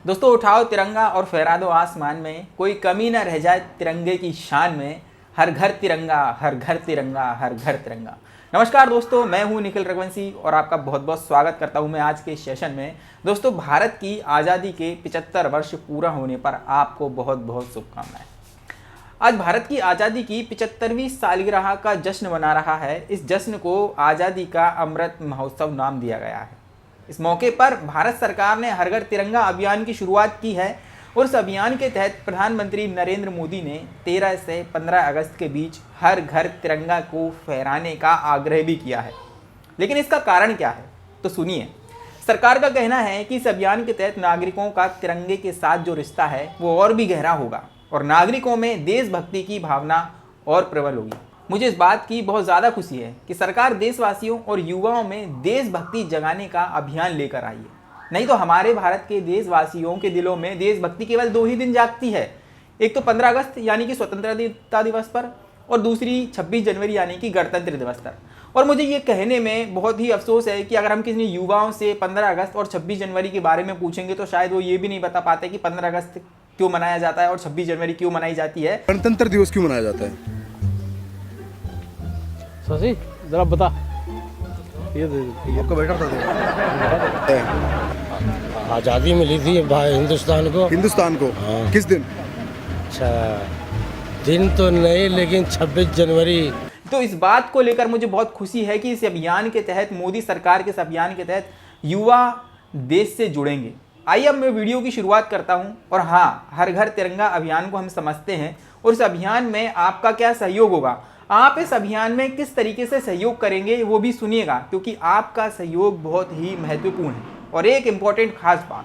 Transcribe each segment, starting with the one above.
दोस्तों उठाओ तिरंगा और फहरा दो आसमान में, कोई कमी न रह जाए तिरंगे की शान में। हर घर तिरंगा, हर घर तिरंगा, हर घर तिरंगा। नमस्कार दोस्तों, मैं हूं निखिल रघुवंशी और आपका बहुत बहुत स्वागत करता हूं मैं आज के सेशन में। दोस्तों भारत की आज़ादी के 75 वर्ष पूरा होने पर आपको बहुत बहुत शुभकामनाएं। आज भारत की आज़ादी की 75वीं सालगिरह का जश्न मना रहा है। इस जश्न को आज़ादी का अमृत महोत्सव नाम दिया गया है। इस मौके पर भारत सरकार ने हर घर तिरंगा अभियान की शुरुआत की है और इस अभियान के तहत प्रधानमंत्री नरेंद्र मोदी ने 13 से 15 अगस्त के बीच हर घर तिरंगा को फहराने का आग्रह भी किया है। लेकिन इसका कारण क्या है, तो सुनिए। सरकार का कहना है कि इस अभियान के तहत नागरिकों का तिरंगे के साथ जो रिश्ता है वो और भी गहरा होगा और नागरिकों में देशभक्ति की भावना और प्रबल होगी। मुझे इस बात की बहुत ज़्यादा खुशी है कि सरकार देशवासियों और युवाओं में देशभक्ति जगाने का अभियान लेकर आई है। नहीं तो हमारे भारत के देशवासियों के दिलों में देशभक्ति केवल 2 ही दिन जागती है। एक तो 15 अगस्त यानी कि स्वतंत्रता दिवस पर और दूसरी 26 जनवरी यानी कि गणतंत्र दिवस पर। और मुझे ये कहने में बहुत ही अफसोस है कि अगर हम किसी युवाओं से 15 अगस्त और 26 जनवरी के बारे में पूछेंगे तो शायद वो ये भी नहीं बता पाते कि 15 अगस्त क्यों मनाया जाता है और 26 जनवरी क्यों मनाई जाती है, गणतंत्र दिवस क्यों मनाया जाता है। शशि जरा बता। ये आपका बेटा था आज़ादी मिली थी भाई हिंदुस्तान को। हाँ। किस दिन? अच्छा दिन तो नहीं, लेकिन 26 जनवरी। तो इस बात को लेकर मुझे बहुत खुशी है कि इस अभियान के तहत, मोदी सरकार के इस अभियान के तहत युवा देश से जुड़ेंगे। आइए अब मैं वीडियो की शुरुआत करता हूं। और हाँ, हर घर तिरंगा अभियान को हम समझते हैं और इस अभियान में आपका क्या सहयोग होगा, आप इस अभियान में किस तरीके से सहयोग करेंगे वो भी सुनिएगा, क्योंकि आपका सहयोग बहुत ही महत्वपूर्ण है। और एक इम्पॉर्टेंट खास बात,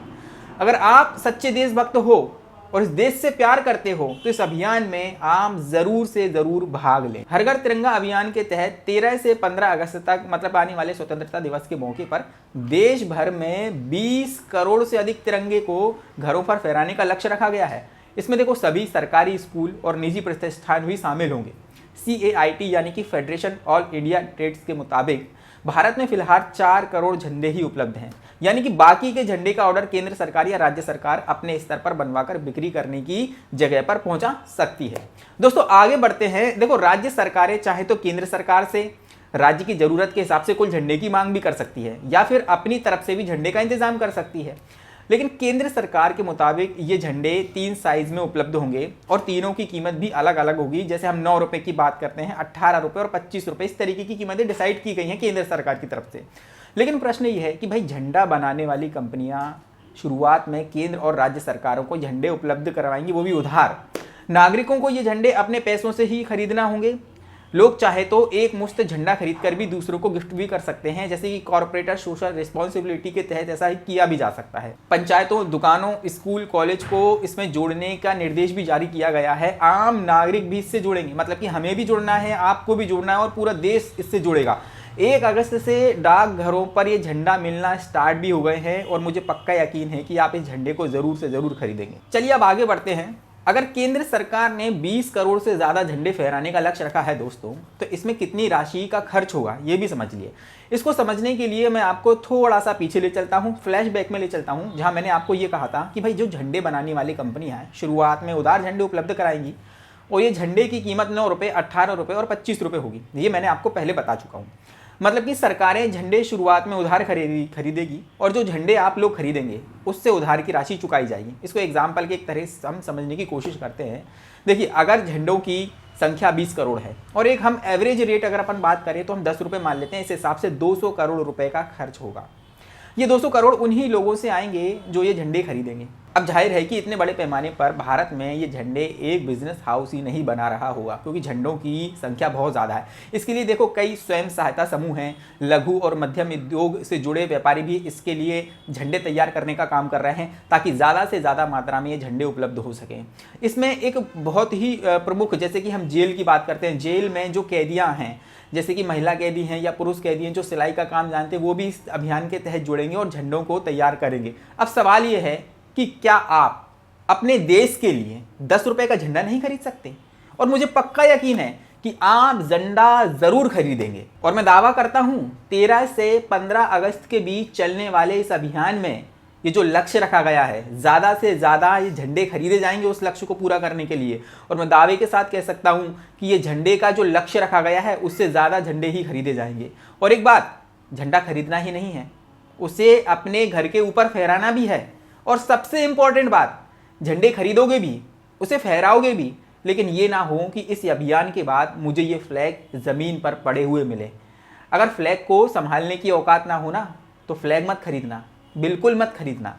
अगर आप सच्चे देशभक्त हो और इस देश से प्यार करते हो तो इस अभियान में आप जरूर से जरूर भाग लें। हर घर तिरंगा अभियान के तहत 13 से 15 अगस्त तक मतलब आने वाले स्वतंत्रता दिवस के मौके पर देश भर में 20 करोड़ से अधिक तिरंगे को घरों पर फहराने का लक्ष्य रखा गया है। इसमें देखो सभी सरकारी स्कूल और निजी प्रतिष्ठान भी शामिल होंगे। CAIT यानी कि फेडरेशन ऑल इंडिया ट्रेड्स के मुताबिक भारत में फिलहाल 4 करोड़ झंडे ही उपलब्ध हैं, यानी कि बाकी के झंडे का ऑर्डर केंद्र सरकार या राज्य सरकार अपने स्तर पर बनवाकर बिक्री करने की जगह पर पहुंचा सकती है। दोस्तों आगे बढ़ते हैं। देखो राज्य सरकारें चाहे तो केंद्र सरकार से राज्य की जरूरत के हिसाब से कुल झंडे की मांग भी कर सकती है या फिर अपनी तरफ से भी झंडे का इंतजाम कर सकती है। लेकिन केंद्र सरकार के मुताबिक ये झंडे 3 साइज में उपलब्ध होंगे और तीनों की कीमत भी अलग अलग होगी। जैसे हम 9 रुपए की बात करते हैं, 18 रुपए और 25 रुपए, इस तरीके की कीमतें डिसाइड की गई हैं केंद्र सरकार की तरफ से। लेकिन प्रश्न ये है कि भाई झंडा बनाने वाली कंपनियां शुरुआत में केंद्र और राज्य सरकारों को झंडे उपलब्ध करवाएंगी, वो भी उधार। नागरिकों को ये झंडे अपने पैसों से ही खरीदना होंगे। लोग चाहे तो एक मुश्त झंडा खरीद कर भी दूसरों को गिफ्ट भी कर सकते हैं, जैसे कि कॉर्पोरेट सोशल रिस्पॉन्सिबिलिटी के तहत ऐसा ही किया भी जा सकता है। पंचायतों, दुकानों, स्कूल, कॉलेज को इसमें जोड़ने का निर्देश भी जारी किया गया है। आम नागरिक भी इससे जुड़ेंगे, मतलब कि हमें भी जुड़ना है, आपको भी जुड़ना है और पूरा देश इससे जुड़ेगा। 1 अगस्त से डाकघरों पर ये झंडा मिलना स्टार्ट भी हो गए हैं और मुझे पक्का यकीन है कि आप इस झंडे को जरूर से जरूर खरीदेंगे। चलिए अब आगे बढ़ते हैं। अगर केंद्र सरकार ने 20 करोड़ से ज़्यादा झंडे फहराने का लक्ष्य रखा है दोस्तों, तो इसमें कितनी राशि का खर्च होगा ये भी समझ लिए। इसको समझने के लिए मैं आपको थोड़ा सा पीछे ले चलता हूँ, फ्लैशबैक में ले चलता हूँ, जहाँ मैंने आपको ये कहा था कि भाई जो झंडे बनाने वाली कंपनियाँ हैं शुरुआत में उधार झंडे उपलब्ध कराएंगी और ये झंडे की कीमत 9 रुपये, 18 रुपये और 25 रुपये होगी। ये मैंने आपको पहले बता चुका हूँ। मतलब कि सरकारें झंडे शुरुआत में उधार खरीदेगी और जो झंडे आप लोग खरीदेंगे उससे उधार की राशि चुकाई जाएगी। इसको एग्जाम्पल के एक तरह से हम समझने की कोशिश करते हैं। देखिए अगर झंडों की संख्या 20 करोड़ है और एक हम एवरेज रेट अगर अपन बात करें तो हम 10 रुपये मान लेते हैं, इस हिसाब से 200 करोड़ रुपए का खर्च होगा। ये 200 करोड़ उन्हीं लोगों से आएंगे जो ये झंडे खरीदेंगे। अब जाहिर है कि इतने बड़े पैमाने पर भारत में ये झंडे एक बिजनेस हाउस ही नहीं बना रहा होगा, क्योंकि झंडों की संख्या बहुत ज़्यादा है। इसके लिए देखो कई स्वयं सहायता समूह हैं, लघु और मध्यम उद्योग से जुड़े व्यापारी भी इसके लिए झंडे तैयार करने का काम कर रहे हैं ताकि ज़्यादा से ज़्यादा मात्रा में ये झंडे उपलब्ध हो सकें। इसमें एक बहुत ही प्रमुख, जैसे कि हम जेल की बात करते हैं, जेल में जो कैदियाँ हैं, जैसे कि महिला कैदी हैं या पुरुष कैदी हैं जो सिलाई का काम जानते हैं, वो भी इस अभियान के तहत जुड़ेंगे और झंडों को तैयार करेंगे। अब सवाल ये है कि क्या आप अपने देश के लिए 10 रुपए का झंडा नहीं खरीद सकते? और मुझे पक्का यकीन है कि आप झंडा जरूर खरीदेंगे। और मैं दावा करता हूं 13 से 15 अगस्त के बीच चलने वाले इस अभियान में ये जो लक्ष्य रखा गया है, ज़्यादा से ज़्यादा ये झंडे खरीदे जाएंगे उस लक्ष्य को पूरा करने के लिए। और मैं दावे के साथ कह सकता हूँ कि ये झंडे का जो लक्ष्य रखा गया है उससे ज़्यादा झंडे ही खरीदे जाएंगे। और एक बात, झंडा खरीदना ही नहीं है, उसे अपने घर के ऊपर फहराना भी है। और सबसे इंपॉर्टेंट बात, झंडे खरीदोगे भी, उसे फहराओगे भी, लेकिन ये ना हो कि इस अभियान के बाद मुझे ये फ्लैग ज़मीन पर पड़े हुए मिले। अगर फ्लैग को संभालने की औकात ना हो ना, तो फ्लैग मत खरीदना, बिल्कुल मत खरीदना।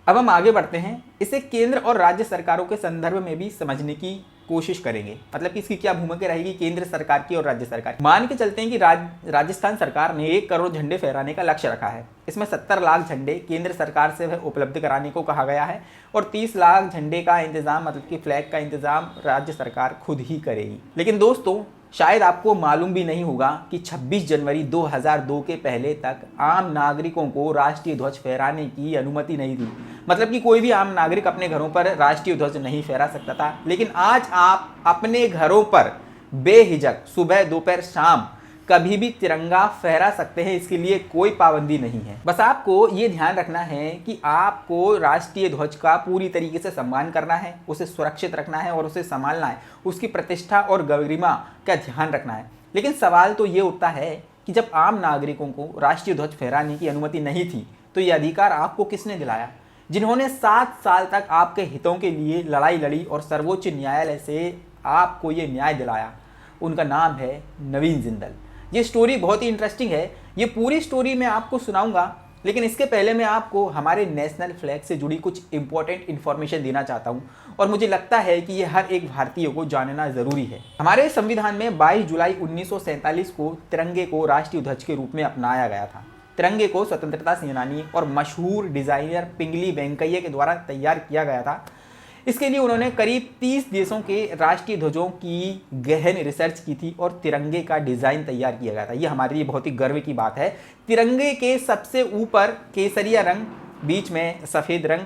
अब हम आगे बढ़ते हैं, इसे केंद्र और राज्य सरकारों के संदर्भ में भी समझने की कोशिश करेंगे। मतलब कि इसकी क्या भूमिका रहेगी केंद्र सरकार की और राज्य सरकार की। मान के चलते हैं कि राजस्थान सरकार ने 1 करोड़ झंडे फहराने का लक्ष्य रखा है। इसमें 70 लाख झंडे केंद्र सरकार से वह उपलब्ध कराने को कहा गया है और 30 लाख झंडे का इंतजाम, मतलब कि फ्लैग का इंतजाम राज्य सरकार खुद ही करेगी। लेकिन दोस्तों, शायद आपको मालूम भी नहीं होगा कि 26 जनवरी 2002 के पहले तक आम नागरिकों को राष्ट्रीय ध्वज फहराने की अनुमति नहीं थी। मतलब कि कोई भी आम नागरिक अपने घरों पर राष्ट्रीय ध्वज नहीं फहरा सकता था। लेकिन आज आप अपने घरों पर बेहिचक सुबह, दोपहर, शाम कभी भी तिरंगा फहरा सकते हैं। इसके लिए कोई पाबंदी नहीं है। बस आपको ये ध्यान रखना है कि आपको राष्ट्रीय ध्वज का पूरी तरीके से सम्मान करना है, उसे सुरक्षित रखना है और उसे संभालना है, उसकी प्रतिष्ठा और गरिमा का ध्यान रखना है। लेकिन सवाल तो ये उठता है कि जब आम नागरिकों को राष्ट्रीय ध्वज फहराने की अनुमति नहीं थी, तो ये अधिकार आपको किसने दिलाया? जिन्होंने 7 साल तक आपके हितों के लिए लड़ाई लड़ी और सर्वोच्च न्यायालय से आपको ये न्याय दिलाया, उनका नाम है नवीन जिंदल। ये स्टोरी बहुत ही इंटरेस्टिंग है, ये पूरी स्टोरी मैं आपको सुनाऊंगा, लेकिन इसके पहले मैं आपको हमारे नेशनल फ्लैग से जुड़ी कुछ इंपॉर्टेंट इन्फॉर्मेशन देना चाहता हूं और मुझे लगता है कि ये हर एक भारतीय को जानना ज़रूरी है। हमारे संविधान में 22 जुलाई 1947 को तिरंगे को राष्ट्रीय ध्वज के रूप में अपनाया गया था। तिरंगे को स्वतंत्रता सेनानी और मशहूर डिज़ाइनर पिंगली वेंकैया के द्वारा तैयार किया गया था। इसके लिए उन्होंने करीब 30 देशों के राष्ट्रीय ध्वजों की गहन रिसर्च की थी और तिरंगे का डिज़ाइन तैयार किया गया था। ये हमारे लिए बहुत ही गर्व की बात है। तिरंगे के सबसे ऊपर केसरिया रंग, बीच में सफ़ेद रंग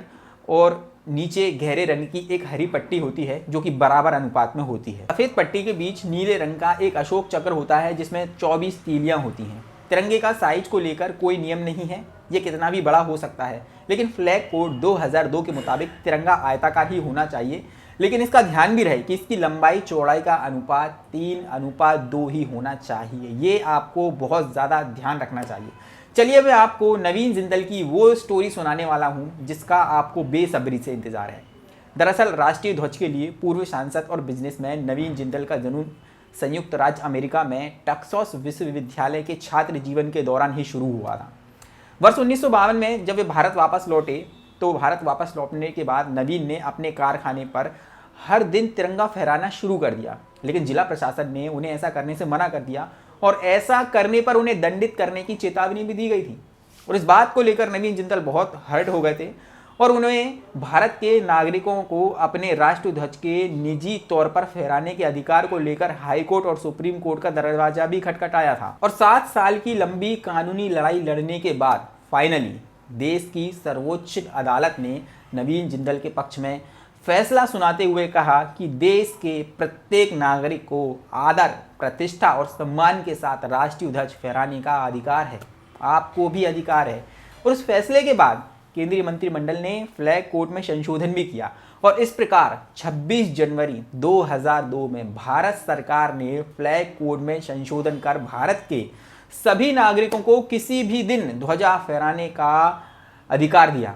और नीचे गहरे रंग की एक हरी पट्टी होती है जो कि बराबर अनुपात में होती है। सफ़ेद पट्टी के बीच नीले रंग का एक अशोक चक्र होता है जिसमें 24 तीलियाँ होती हैं। तिरंगे का साइज को लेकर कोई नियम नहीं है, ये कितना भी बड़ा हो सकता है, लेकिन फ्लैग कोड 2002 के मुताबिक तिरंगा आयताकार ही होना चाहिए। लेकिन इसका ध्यान भी रहे कि इसकी लंबाई चौड़ाई का अनुपात 3:2 ही होना चाहिए। ये आपको बहुत ज़्यादा ध्यान रखना चाहिए। चलिए मैं आपको नवीन जिंदल की वो स्टोरी सुनाने वाला हूँ जिसका आपको बेसब्री से इंतजार है। दरअसल राष्ट्रीय ध्वज के लिए पूर्व सांसद और बिजनेसमैन नवीन जिंदल का जन्म संयुक्त राज्य अमेरिका में टेक्सास विश्वविद्यालय के छात्र जीवन के दौरान ही शुरू हुआ था। वर्ष 1952 में जब वे भारत वापस लौटे, तो भारत वापस लौटने के बाद नवीन ने अपने कारखाने पर हर दिन तिरंगा फहराना शुरू कर दिया। लेकिन जिला प्रशासन ने उन्हें ऐसा करने से मना कर दिया और ऐसा करने पर उन्हें दंडित करने की चेतावनी भी दी गई थी। और इस बात को लेकर नवीन जिंदल बहुत हर्ट हो गए थे और उन्हें भारत के नागरिकों को अपने राष्ट्रीय ध्वज के निजी तौर पर फहराने के अधिकार को लेकर हाईकोर्ट और सुप्रीम कोर्ट का दरवाजा भी खटखटाया था। और 7 साल की लंबी कानूनी लड़ाई लड़ने के बाद फाइनली देश की सर्वोच्च अदालत ने नवीन जिंदल के पक्ष में फैसला सुनाते हुए कहा कि देश के प्रत्येक नागरिक को आदर, प्रतिष्ठा और सम्मान के साथ राष्ट्रीय ध्वज फहराने का अधिकार है। आपको भी अधिकार है। और उस फैसले के बाद केंद्रीय मंत्रिमंडल ने फ्लैग कोड में संशोधन भी किया और इस प्रकार 26 जनवरी 2002 में भारत सरकार ने फ्लैग कोड में संशोधन कर भारत के सभी नागरिकों को किसी भी दिन ध्वजा फहराने का अधिकार दिया।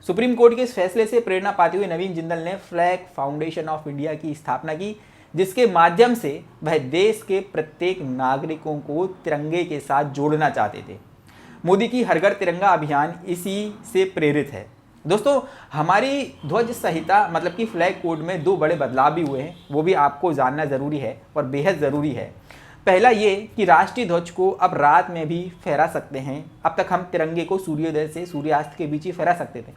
सुप्रीम कोर्ट के इस फैसले से प्रेरणा पाते हुए नवीन जिंदल ने फ्लैग फाउंडेशन ऑफ इंडिया की स्थापना की, जिसके माध्यम से वह देश के प्रत्येक नागरिकों को तिरंगे के साथ जोड़ना चाहते थे। मोदी की हर घर तिरंगा अभियान इसी से प्रेरित है। दोस्तों, हमारी ध्वज संहिता मतलब कि फ्लैग कोड में 2 बड़े बदलाव भी हुए हैं, वो भी आपको जानना ज़रूरी है और बेहद ज़रूरी है। पहला ये कि राष्ट्रीय ध्वज को अब रात में भी फहरा सकते हैं। अब तक हम तिरंगे को सूर्योदय से सूर्यास्त के बीच ही फहरा सकते थे,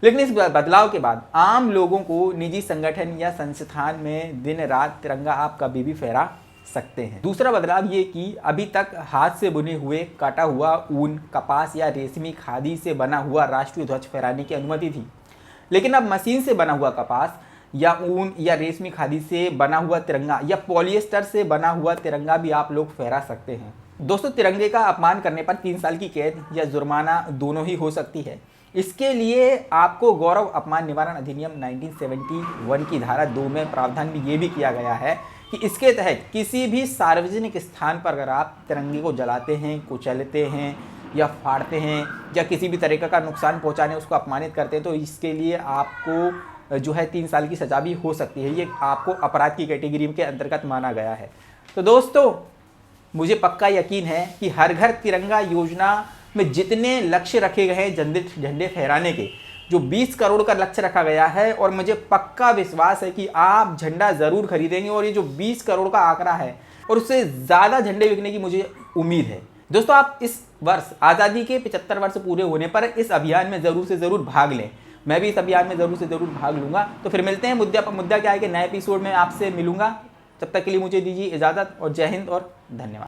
लेकिन इस बदलाव के बाद आम लोगों को निजी संगठन या संस्थान में दिन रात तिरंगा आप कभी भी फहरा सकते हैं। दूसरा बदलाव ये कि अभी तक हाथ से बुने हुए काटा हुआ ऊन, कपास या रेशमी खादी से बना हुआ राष्ट्रीय ध्वज फहराने की अनुमति थी, लेकिन अब मशीन से बना हुआ कपास या ऊन या रेशमी खादी से बना हुआ तिरंगा या पॉलिएस्टर से बना हुआ तिरंगा भी आप लोग फहरा सकते हैं। दोस्तों, तिरंगे का अपमान करने पर 3 साल की कैद या जुर्माना दोनों ही हो सकती है। इसके लिए आपको गौरव अपमान निवारण अधिनियम 1971 की धारा 2 में प्रावधान भी ये भी किया गया है कि इसके तहत किसी भी सार्वजनिक स्थान पर अगर आप तिरंगे को जलाते हैं, कुचलते हैं या फाड़ते हैं या किसी भी तरीके का नुकसान पहुंचाने उसको अपमानित करते हैं तो इसके लिए आपको जो है 3 साल की सजा भी हो सकती है। ये आपको अपराध की कैटेगरी के अंतर्गत माना गया है। तो दोस्तों, मुझे पक्का यकीन है कि हर घर तिरंगा योजना में जितने लक्ष्य रखे गए हैं झंडे फहराने के, जो 20 करोड़ का लक्ष्य रखा गया है, और मुझे पक्का विश्वास है कि आप झंडा ज़रूर खरीदेंगे और ये जो 20 करोड़ का आंकड़ा है और उससे ज़्यादा झंडे बिकने की मुझे उम्मीद है। दोस्तों, आप इस वर्ष आज़ादी के 75 वर्ष पूरे होने पर इस अभियान में ज़रूर से ज़रूर भाग लें। मैं भी इस अभियान में ज़रूर से ज़रूर भाग लूँगा। तो फिर मिलते हैं मुद्दा क्या है कि नए एपिसोड में आपसे मिलूँगा। तब तक के लिए मुझे दीजिए इजाज़त और जय हिंद और धन्यवाद।